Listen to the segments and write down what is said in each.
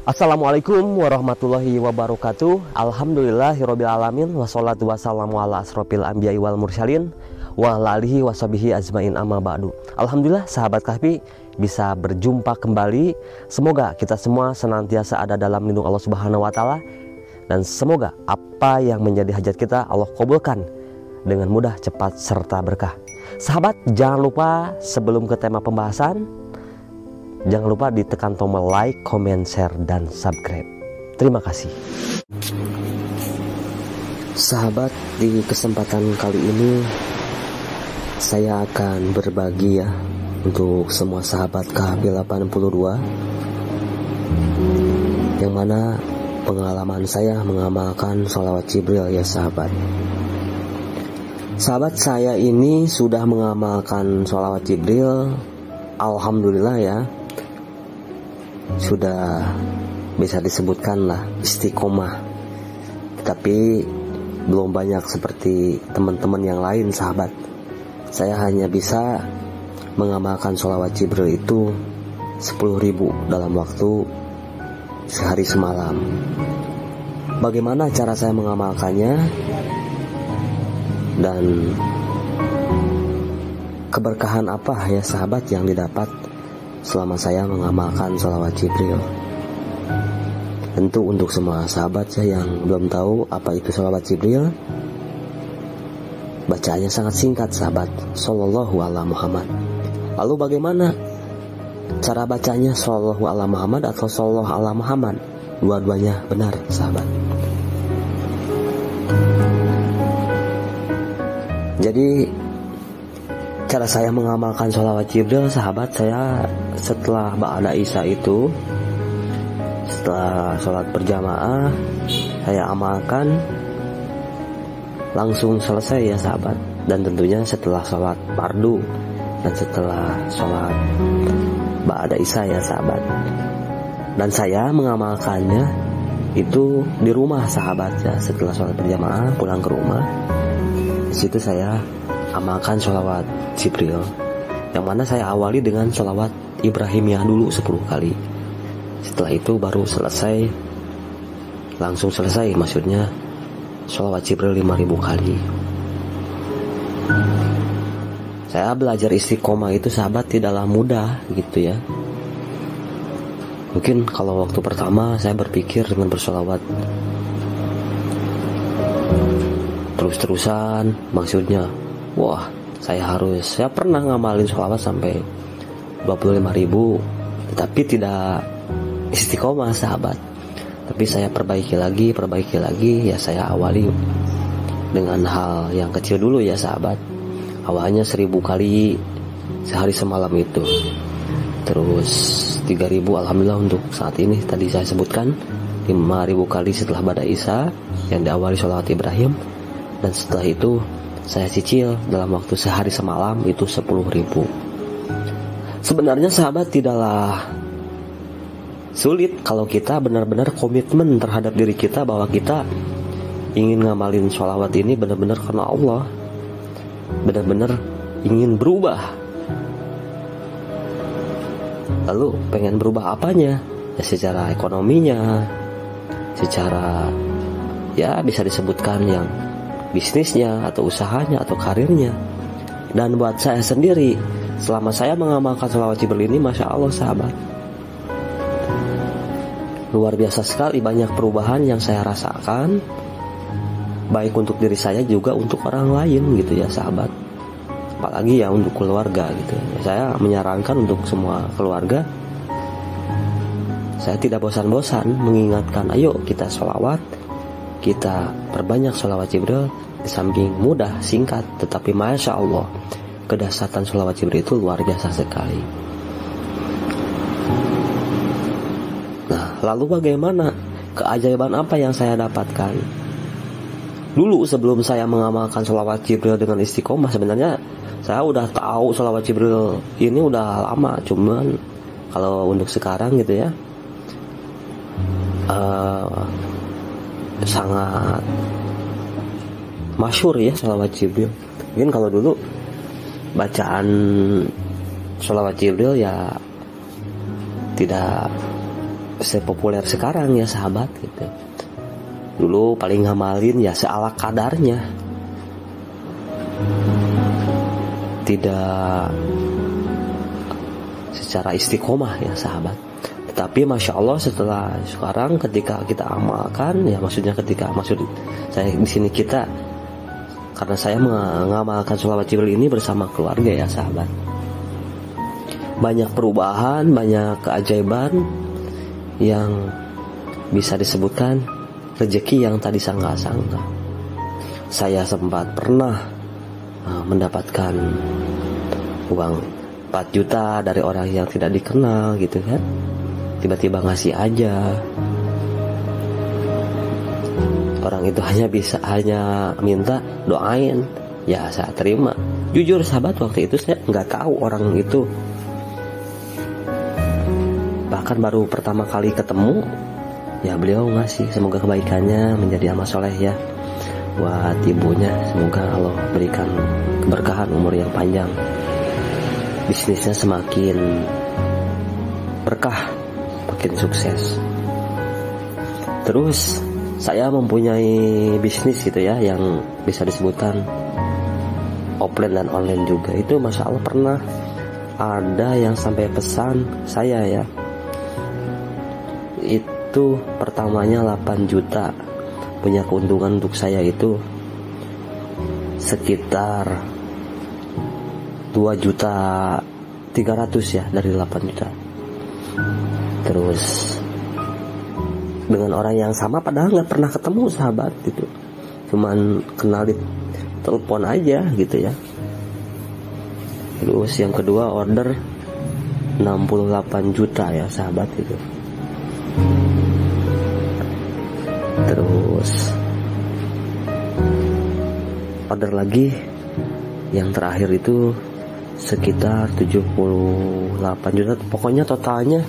Assalamualaikum warahmatullahi wabarakatuh. Alhamdulillahirabbil alamin wassalatu wassalamu ala asrofil anbiya'i wal mursalin wa ala alihi washabihi ajmain amma ba'du. Alhamdulillah sahabat Kahfi bisa berjumpa kembali. Semoga kita semua senantiasa ada dalam lindung Allah Subhanahu wa taala dan semoga apa yang menjadi hajat kita Allah kabulkan dengan mudah, cepat serta berkah. Sahabat, jangan lupa sebelum ke tema pembahasan, jangan lupa ditekan tombol like, comment, share, dan subscribe. Terima kasih. Sahabat, di kesempatan kali ini saya akan berbagi ya untuk semua sahabat Kahfi 82, yang mana pengalaman saya mengamalkan sholawat Jibril ya sahabat. Sahabat, saya ini sudah mengamalkan sholawat Jibril, alhamdulillah ya, sudah bisa disebutkan lah istiqomah, tapi belum banyak seperti teman-teman yang lain sahabat. Saya hanya bisa mengamalkan sholawat Jibril itu 10.000 dalam waktu sehari semalam. Bagaimana cara saya mengamalkannya dan keberkahan apa ya sahabat yang didapat selama saya mengamalkan sholawat Jibril? Tentu untuk semua sahabat saya yang belum tahu apa itu sholawat Jibril, bacaannya sangat singkat sahabat, Sallallahu ala Muhammad. Lalu bagaimana cara bacanya, Sallallahu ala Muhammad atau Sallallahu ala Muhammad? Dua-duanya benar sahabat. Jadi cara saya mengamalkan sholawat Jibril sahabat, saya setelah ba'da isya itu, setelah sholat berjamaah, saya amalkan langsung selesai ya sahabat. Dan tentunya setelah sholat fardu dan setelah sholat ba'da isya ya sahabat. Dan saya mengamalkannya itu di rumah sahabat ya. Setelah sholat berjamaah pulang ke rumah, di situ saya amalkan sholawat Jibril, yang mana saya awali dengan sholawat Ibrahimiyah dulu 10 kali. Setelah itu baru selesai, langsung selesai maksudnya sholawat Jibril 5.000 kali. Saya belajar istiqomah itu sahabat tidaklah mudah gitu ya. Mungkin kalau waktu pertama saya berpikir dengan bersolawat terus-terusan, maksudnya wah saya pernah ngamalin sholawat sampai 25.000, tetapi tidak istiqomah sahabat. Tapi saya perbaiki lagi ya. Saya awali dengan hal yang kecil dulu ya sahabat. Awalnya 1.000 kali sehari semalam itu, terus 3.000 alhamdulillah untuk saat ini. Tadi saya sebutkan 5.000 kali setelah ba'da isya yang diawali sholawat Ibrahim. Dan setelah itu saya cicil dalam waktu sehari semalam itu 10.000. Sebenarnya sahabat tidaklah sulit kalau kita benar-benar komitmen terhadap diri kita bahwa kita ingin ngamalin sholawat ini benar-benar karena Allah, benar-benar ingin berubah. Lalu pengen berubah apanya? Ya secara ekonominya, secara ya bisa disebutkan yang bisnisnya atau usahanya atau karirnya. Dan buat saya sendiri, selama saya mengamalkan sholawat Jibril ini, masya Allah sahabat, luar biasa sekali banyak perubahan yang saya rasakan, baik untuk diri saya juga untuk orang lain gitu ya sahabat. Apalagi ya untuk keluarga gitu ya. Saya menyarankan untuk semua keluarga, saya tidak bosan-bosan mengingatkan, ayo kita sholawat, kita perbanyak sholawat Jibril. Di samping mudah, singkat, tetapi masya Allah kedahsyatan sholawat Jibril itu luar biasa sekali. Nah, lalu bagaimana? Keajaiban apa yang saya dapatkan? Dulu sebelum saya mengamalkan sholawat Jibril dengan istiqomah, sebenarnya saya udah tahu sholawat Jibril ini udah lama. Cuman kalau untuk sekarang gitu ya, sangat masyhur ya sholawat Jibril. Mungkin kalau dulu bacaan sholawat Jibril ya tidak sepopuler sekarang ya sahabat gitu. Dulu paling ngamalin ya seala kadarnya, tidak secara istiqomah ya sahabat. Tetapi masya Allah setelah sekarang ketika kita amalkan ya, maksudnya maksud saya di sini kita, karena saya mengamalkan sholawat Jibril ini bersama keluarga ya sahabat, banyak perubahan, banyak keajaiban yang bisa disebutkan rezeki yang tadi sangka-sangka. Saya sempat pernah mendapatkan uang 4 juta dari orang yang tidak dikenal gitu kan, tiba-tiba ngasih aja. Orang itu hanya minta doain, ya saya terima. Jujur sahabat, waktu itu saya nggak tahu orang itu, bahkan baru pertama kali ketemu ya beliau ngasih. Semoga kebaikannya menjadi amal soleh ya buat ibunya. Semoga Allah berikan keberkahan, umur yang panjang, bisnisnya semakin berkah, makin sukses. Terus saya mempunyai bisnis gitu ya, yang bisa disebutkan offline dan online juga. Itu masya Allah pernah ada yang sampai pesan saya ya, itu pertamanya 8 juta, punya keuntungan untuk saya itu sekitar 2.300.000 ya dari 8 juta. Terus dengan orang yang sama padahal nggak pernah ketemu sahabat gitu, cuman kenal di telepon aja gitu ya. Terus yang kedua order 68 juta ya sahabat itu. Terus order lagi yang terakhir itu sekitar 78 juta. Pokoknya totalnya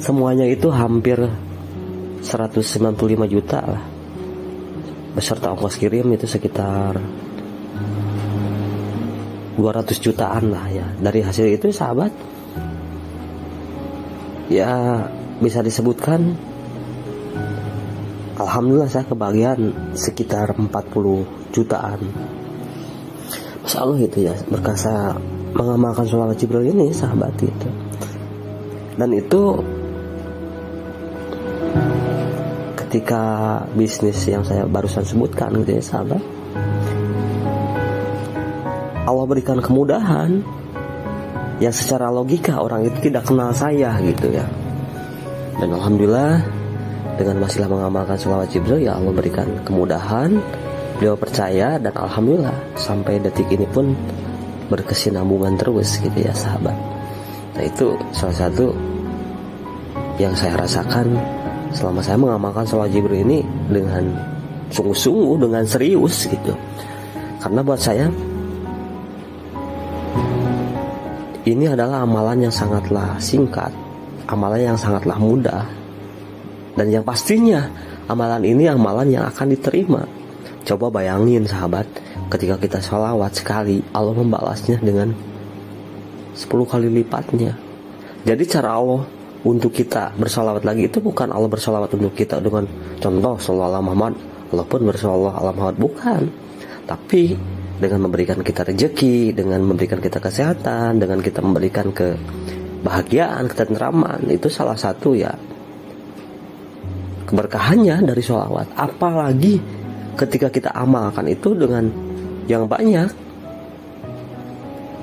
semuanya itu hampir 195 juta lah, beserta ongkos kirim itu sekitar 200 jutaan lah ya. Dari hasil itu sahabat ya bisa disebutkan alhamdulillah saya kebagian sekitar 40 jutaan. Masya Allah gitu ya, berkah saya mengamalkan sholawat Jibril ini sahabat gitu. Dan itu ketika bisnis yang saya barusan sebutkan gitu ya sahabat, Allah berikan kemudahan yang secara logika orang itu tidak kenal saya gitu ya. Dan alhamdulillah dengan masihlah mengamalkan sholawat Jibril ya Allah berikan kemudahan, beliau percaya, dan alhamdulillah sampai detik ini pun berkesinambungan terus gitu ya sahabat. Nah itu salah satu yang saya rasakan selama saya mengamalkan sholawat Jibril ini dengan sungguh-sungguh, dengan serius gitu. Karena buat saya ini adalah amalan yang sangatlah singkat, amalan yang sangatlah mudah, dan yang pastinya amalan ini amalan yang akan diterima. Coba bayangin sahabat, ketika kita sholawat sekali, Allah membalasnya dengan 10 kali lipatnya. Jadi cara Allah untuk kita bersolawat lagi itu bukan Allah bersolawat untuk kita dengan contoh sallallahu ala Muhammad, Allah pun bersolawat ala Muhammad, bukan. Tapi dengan memberikan kita rezeki, dengan memberikan kita kesehatan, dengan kita memberikan kebahagiaan, ketentraman, itu salah satu ya keberkahannya dari sholawat. Apalagi ketika kita amalkan itu dengan yang banyak.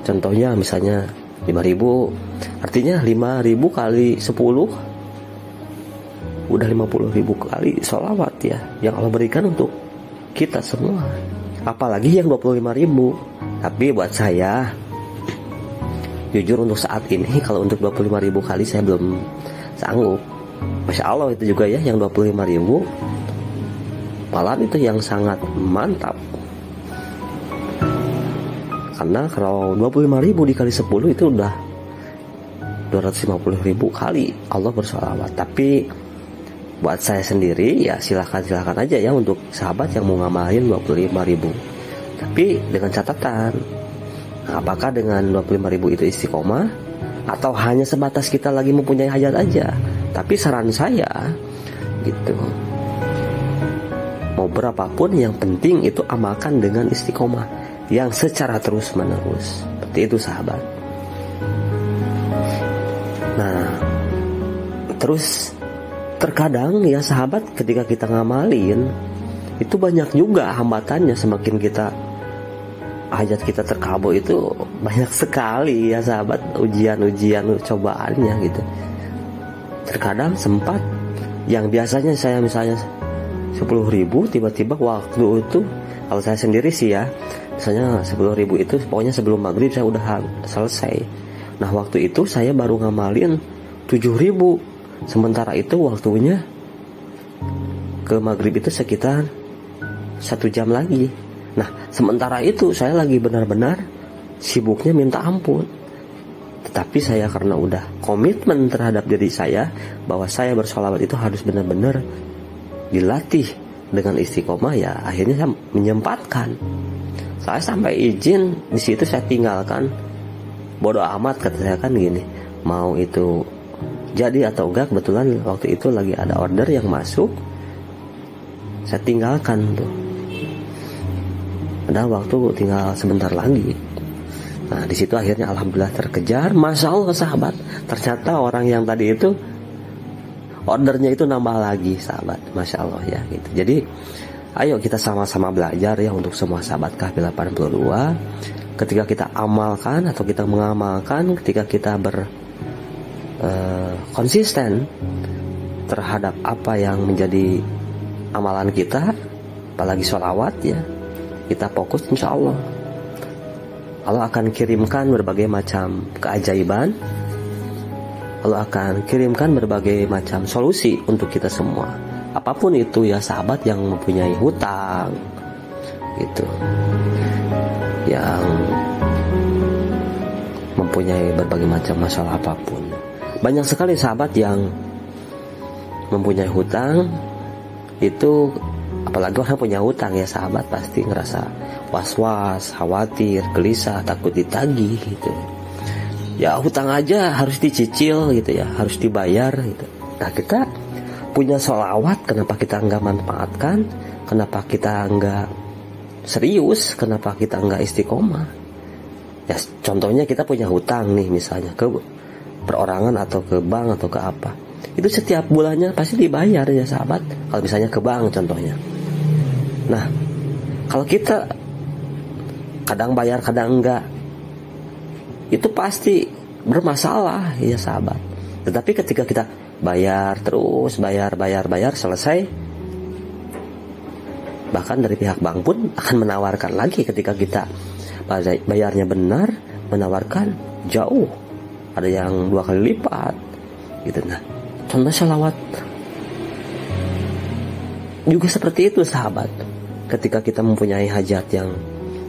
Contohnya misalnya 5.000, artinya 5.000 kali 10 udah 50.000 kali sholawat ya yang Allah berikan untuk kita semua. Apalagi yang 25.000. Tapi buat saya jujur untuk saat ini kalau untuk 25.000 kali saya belum sanggup. Masya Allah itu juga ya yang 25.000 malah itu yang sangat mantap. Karena kalau 25.000 dikali 10 itu udah 250.000 kali Allah bersolawat. Tapi buat saya sendiri ya silahkan aja ya untuk sahabat yang mau ngamalin 25.000. Tapi dengan catatan, apakah dengan 25.000 itu istiqomah atau hanya sebatas kita lagi mempunyai hajat aja? Tapi saran saya gitu, mau berapapun yang penting itu amalkan dengan istiqomah yang secara terus menerus. Seperti itu sahabat. Nah, terus terkadang ya sahabat, ketika kita ngamalin itu banyak juga hambatannya. Semakin kita hajat kita terkabul itu banyak sekali ya sahabat, ujian-ujian cobaannya gitu. Terkadang sempat yang biasanya saya misalnya 10.000, tiba-tiba waktu itu, kalau saya sendiri sih ya, misalnya 10.000 itu pokoknya sebelum maghrib saya udah selesai. Nah waktu itu saya baru ngamalin 7.000. Sementara itu waktunya ke maghrib itu sekitar 1 jam lagi. Nah sementara itu saya lagi benar-benar sibuknya minta ampun. Tetapi saya karena udah komitmen terhadap diri saya bahwa saya bersolawat itu harus benar-benar dilatih dengan istiqomah, ya akhirnya saya menyempatkan. Saya sampai izin di situ, saya tinggalkan. Bodoh amat kata saya kan gini, mau itu jadi atau enggak. Kebetulan waktu itu lagi ada order yang masuk, saya tinggalkan tuh. Padahal waktu tinggal sebentar lagi. Nah di situ akhirnya alhamdulillah terkejar. Masya Allah sahabat, ternyata orang yang tadi itu ordernya itu nambah lagi sahabat. Masya Allah ya gitu. Jadi ayo kita sama-sama belajar ya untuk semua sahabat Kahfi 82. Ketika kita amalkan atau kita mengamalkan, ketika kita konsisten terhadap apa yang menjadi amalan kita, apalagi sholawat ya, kita fokus, insya Allah Allah akan kirimkan berbagai macam keajaiban. Allah akan kirimkan berbagai macam solusi untuk kita semua. Apapun itu ya sahabat, yang mempunyai hutang gitu, yang mempunyai berbagai macam masalah apapun. Banyak sekali sahabat yang mempunyai hutang itu, apalagi orang punya hutang ya sahabat, pasti ngerasa was-was, khawatir, gelisah, takut ditagih gitu. Ya hutang aja harus dicicil gitu ya, harus dibayar gitu. Nah kita punya sholawat, kenapa kita nggak manfaatkan? Kenapa kita nggak serius? Kenapa kita nggak istiqomah? Ya contohnya kita punya hutang nih, misalnya ke perorangan atau ke bank atau ke apa, itu setiap bulannya pasti dibayar ya sahabat. Kalau misalnya ke bank contohnya. Nah kalau kita kadang bayar kadang enggak, itu pasti bermasalah ya sahabat. Tetapi ketika kita bayar terus, bayar selesai, bahkan dari pihak bank pun akan menawarkan lagi ketika kita bayarnya benar, menawarkan jauh, ada yang 2 kali lipat gitu. Nah contoh sholawat juga seperti itu sahabat. Ketika kita mempunyai hajat yang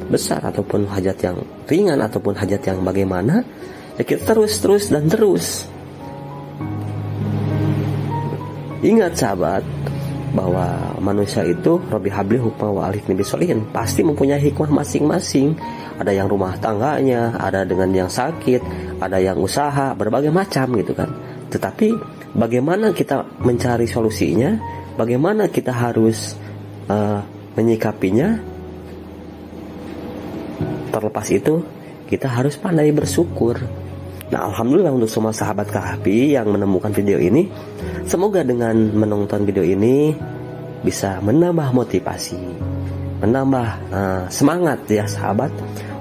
besar ataupun hajat yang ringan ataupun hajat yang bagaimana, ya kita terus dan terus. Ingat sahabat, bahwa manusia itu Rabbi habli hukma wa alif nabi solihin, pasti mempunyai hikmah masing-masing. Ada yang rumah tangganya, ada dengan yang sakit, ada yang usaha, berbagai macam gitu kan. Tetapi bagaimana kita mencari solusinya, bagaimana kita harus menyikapinya, terlepas itu kita harus pandai bersyukur. Nah alhamdulillah untuk semua sahabat Kahfi yang menemukan video ini, semoga dengan menonton video ini bisa menambah motivasi, menambah semangat ya sahabat,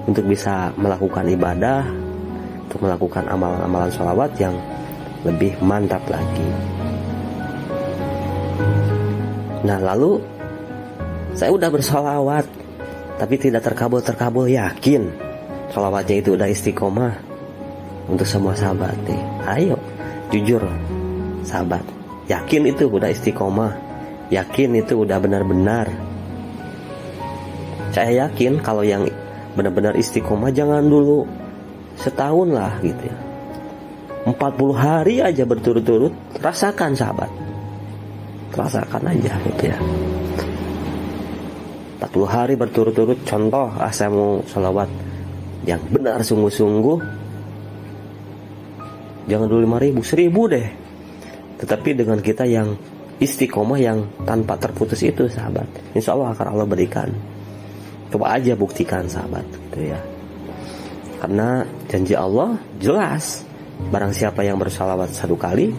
untuk bisa melakukan ibadah, untuk melakukan amalan-amalan sholawat yang lebih mantap lagi. Nah lalu saya udah bersolawat tapi tidak terkabul, yakin sholawatnya itu udah istiqomah? Untuk semua sahabat nih, ayo jujur sahabat, yakin itu udah istiqomah? Yakin itu udah benar-benar? Saya yakin kalau yang benar-benar istiqomah jangan dulu setahun lah gitu ya, 40 hari aja berturut-turut, rasakan sahabat, rasakan aja gitu ya. 40 hari berturut-turut, contoh saya mau sholawat yang benar sungguh-sungguh, jangan dulu 5.000, 1.000 deh. Tetapi dengan kita yang istiqomah, yang tanpa terputus itu sahabat, insya Allah akan Allah berikan. Coba aja buktikan sahabat, gitu ya. Karena janji Allah jelas, barang siapa yang bersalawat 1 kali,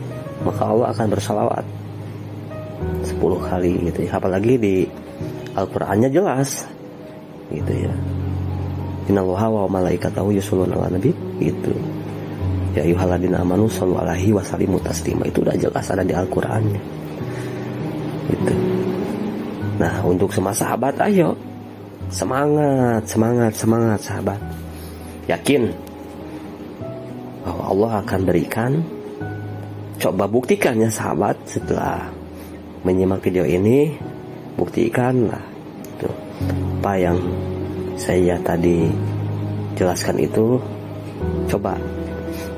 maka Allah akan bersalawat 10 kali gitu ya. Apalagi di Al-Qur'annya jelas gitu ya. Innallaha wa malaikatahu yusholluna 'alan nabi gitu. Ya ayyuhalladzina amanu shallu 'alaihi wa sallimu taslima. Itu udah jelas ada di Al-Qur'annya. Gitu. Nah, untuk semua sahabat, ayo semangat sahabat. Yakin bahwa Allah akan berikan. Coba buktikan ya sahabat, setelah menyimak video ini, buktikanlah itu apa yang saya tadi jelaskan itu, coba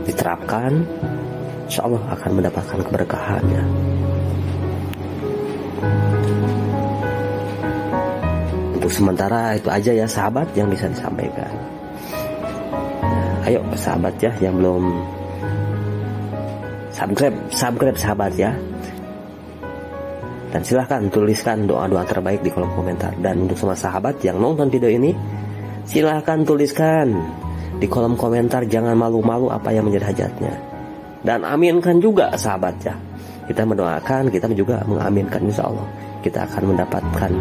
diterapkan, insya Allah akan mendapatkan keberkahannya. Untuk sementara itu aja ya sahabat yang bisa disampaikan. Ayo sahabat ya yang belum subscribe sahabat ya. Dan silahkan tuliskan doa-doa terbaik di kolom komentar. Dan untuk semua sahabat yang nonton video ini, silahkan tuliskan di kolom komentar, jangan malu-malu apa yang menjadi hajatnya. Dan aminkan juga sahabat ya. Kita mendoakan, kita juga mengaminkan, insya Allah kita akan mendapatkan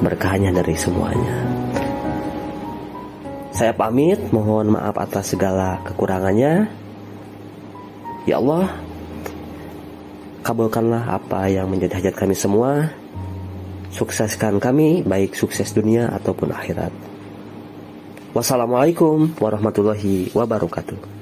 keberkahannya dari semuanya. Saya pamit, mohon maaf atas segala kekurangannya. Ya Allah, kabulkanlah apa yang menjadi hajat kami semua. Sukseskan kami, baik sukses dunia ataupun akhirat. Wassalamualaikum warahmatullahi wabarakatuh.